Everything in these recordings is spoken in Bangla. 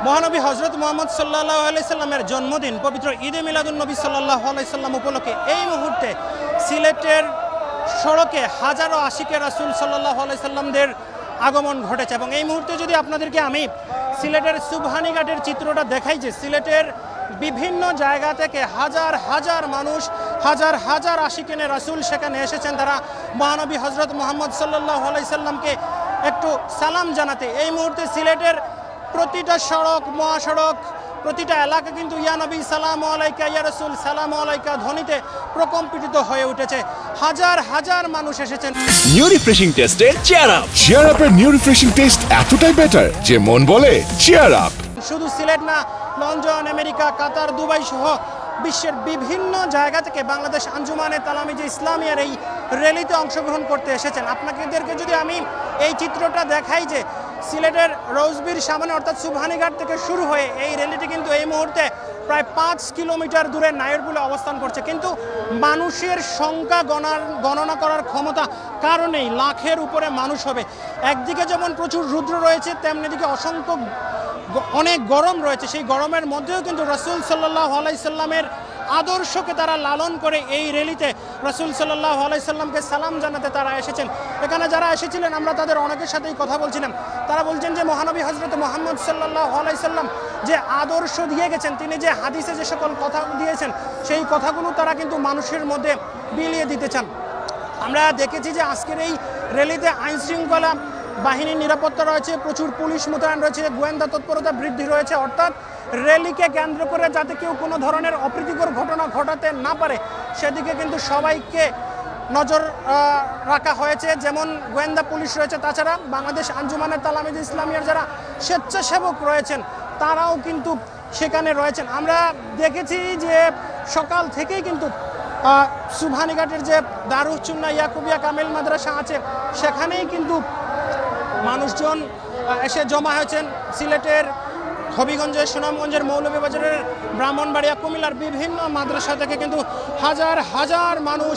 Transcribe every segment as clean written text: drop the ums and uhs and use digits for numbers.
মহানবী হজরত মুহাম্মদ সাল্লাল্লাহু আলাইহি সাল্লামের জন্মদিন পবিত্র ঈদে মিলাদুন্নবী সাল্লাল্লাহু আলাইহি সাল্লাম উপলক্ষে এই মুহূর্তে সিলেটের সড়কে হাজারো আশিকে রাসূল সাল্লাল্লাহু আলাইহি সাল্লামদের আগমন ঘটেছে। এবং এই মুহূর্তে যদি আপনাদেরকে আমি সিলেটের সুবহানীঘাটের চিত্রটা দেখাই, যে সিলেটের বিভিন্ন জায়গা থেকে হাজার হাজার মানুষ, হাজার হাজার আশিকিনে রাসূল সেখানে এসেছেন। তারা মহানবী হজরত মুহাম্মদ সাল্লাল্লাহু আলাইহি সাল্লামকে একটু সালাম জানাতে এই মুহূর্তে সিলেটের প্রতিটা সড়ক, মহাসড়ক, প্রতিটা এলাকা কিন্তু ইয়া নবী সালামু আলাইকা, ইয়া রাসূল সালামু আলাইকা ধ্বনিতে প্রকম্পিত হয়ে উঠেছে। হাজার হাজার মানুষ এসেছেন। নিউ রিফ্রেশিং টেস্টে চিয়ার আপ। চিয়ার আপের নিউ রিফ্রেশিং টেস্ট এতটাই বেটার যে মন বলে চিয়ার আপ। শুধু সিলেট না, লন্ডন, আমেরিকা, কাতার, দুবাই সহ বিশ্বের বিভিন্ন জায়গা থেকে বাংলাদেশ আঞ্জুমানে তালামিজে ইসলামিয়ার এই র্যালিতে অংশগ্রহণ করতে এসেছেন। আপনাদেরকে যদি আমি এই চিত্রটা দেখাই, যে সিলেটের রোজবির সামনে অর্থাৎ সুবহানীঘাট থেকে শুরু হয়ে এই র্যালিটি কিন্তু এই মুহূর্তে প্রায় 5 কিলোমিটার দূরে নায়েরপুলে অবস্থান করছে। কিন্তু মানুষের সংখ্যা গণনা করার ক্ষমতা কারণেই লাখের উপরে মানুষ হবে। একদিকে যেমন প্রচুর রুদ্র রয়েছে, তেমনি দিকে অনেক গরম রয়েছে। সেই গরমের মধ্যেও কিন্তু রাসূল সাল্লাল্লাহু আলাইহি সাল্লামের আদর্শকে তারা লালন করে এই র্যালিতে রাসূল সাল্লাল্লাহু আলাইহি সাল্লামকে সালাম জানাতে তারা এসেছেন। এখানে যারা এসেছিলেন আমরা তাদের অনেকের সাথেই কথা বলছিলাম। তারা বলছেন যে মহানবী হযরত মুহাম্মদ সাল্লাল্লাহু আলাইহি সাল্লাম যে আদর্শ দিয়ে গেছেন, তিনি যে হাদিসে যে সকল কথা দিয়েছেন, সেই কথাগুলো তারা কিন্তু মানুষের মধ্যে বিলিয়ে দিতে চান। আমরা দেখেছি যে আজকের এই র্যালিতে আইনশৃঙ্খলা বাহিনীর নিরাপত্তা রয়েছে, প্রচুর পুলিশ মোতায়েন রয়েছে, গোয়েন্দা তৎপরতা বৃদ্ধি রয়েছে। অর্থাৎ র্যালিকে কেন্দ্র করে যাতে কেউ কোনো ধরনের অপ্রীতিকর ঘটনা ঘটাতে না পারে সেদিকে কিন্তু সবাইকে নজর রাখা হয়েছে। যেমন গোয়েন্দা পুলিশ রয়েছে, তাছাড়া বাংলাদেশ আঞ্জুমানে তালামিজে ইসলামিয়ার যারা স্বেচ্ছাসেবক রয়েছেন তারাও কিন্তু সেখানে রয়েছেন। আমরা দেখেছি যে সকাল থেকেই কিন্তু সুবহানীঘাটের যে দারুস সুন্নাহ ইয়াকুবিয়া কামিল মাদ্রাসা আছে সেখানেই কিন্তু মানুষজন এসে জমা হয়েছেন। সিলেটের হবিগঞ্জের, সুনামগঞ্জের, মৌলভীবাজারের, ব্রাহ্মণবাড়িয়া, কুমিল্লার বিভিন্ন মাদ্রাসা থেকে কিন্তু হাজার হাজার মানুষ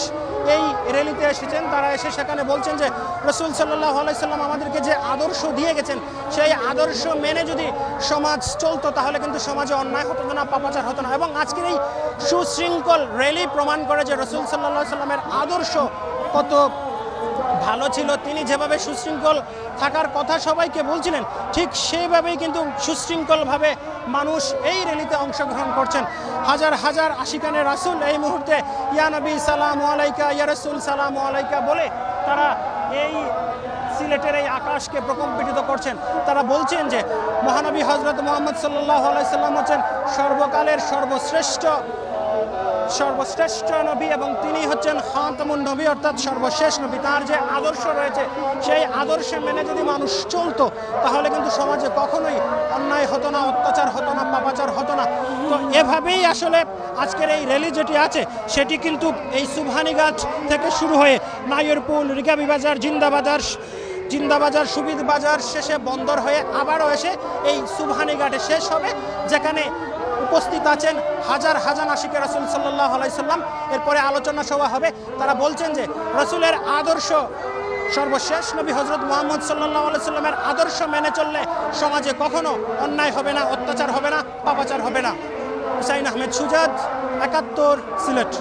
এই র্যালিতে এসেছেন। তারা এসে সেখানে বলছেন যে রাসূল সাল্লাল্লাহু আলাইহি সাল্লাম আমাদেরকে যে আদর্শ দিয়ে গেছেন, সেই আদর্শ মেনে যদি সমাজ চলতো তাহলে কিন্তু সমাজে অন্যায় হতো না, পাপাচার হতো না। এবং আজকের এই সুশৃঙ্খল র্যালি প্রমাণ করে যে রাসূল সাল্লাল্লাহু আলাইহি সাল্লামের আদর্শ কত ভালো ছিল। তিনি যেভাবে সুশৃঙ্খল থাকার কথা সবাইকে বলছিলেন, ঠিক সেইভাবেই কিন্তু সুশৃঙ্খলভাবে মানুষ এই র্যালিতে অংশগ্রহণ করছেন। হাজার হাজার আশিকানে রাসূল এই মুহূর্তে ইয়া নবী সালামু আলাইকা, ইয়া রাসূল সালামু আলাইকা বলে তারা এই সিলেটের এই আকাশকে প্রকম্পিত করছেন। তারা বলছেন যে মহানবী হযরত মুহাম্মদ সাল্লাল্লাহু আলাইহি সাল্লাম হচ্ছেন সর্বকালের সর্বশ্রেষ্ঠ নবী এবং তিনি হচ্ছেন খাতামুন নবী অর্থাৎ সর্বশেষ নবী। তার যে আদর্শ রয়েছে সেই আদর্শে মেনে যদি মানুষ চলতো তাহলে কিন্তু সমাজে কখনোই অন্যায় হতো না, অত্যাচার হতো না, পাপাচার হতো না। তো এভাবেই আসলে আজকের এই র্যালি যেটি আছে সেটি কিন্তু এই সুবহানীঘাট থেকে শুরু হয়ে নায়েরপুল, রিগাবি বাজার, জিন্দাবাজার, সুবিদ বাজার শেষে বন্দর হয়ে আবারও এসে এই সুবহানীঘাটে শেষ হবে, যেখানে উপস্থিত আছেন হাজার হাজার আশিকে রাসূল সাল্লাল্লাহু আলাইহি সাল্লাম। এরপরে আলোচনা সভা হবে। তারা বলছেন যে রাসূলের আদর্শ, সর্বশেষ নবী হযরত মুহাম্মদ সাল্লাল্লাহু আলাইহি সাল্লামের আদর্শ মেনে চললে সমাজে কখনো অন্যায় হবে না, অত্যাচার হবে না, পাপাচার হবে না। হুসাইন আহমেদ সুজাত, ৭১ সিলেট।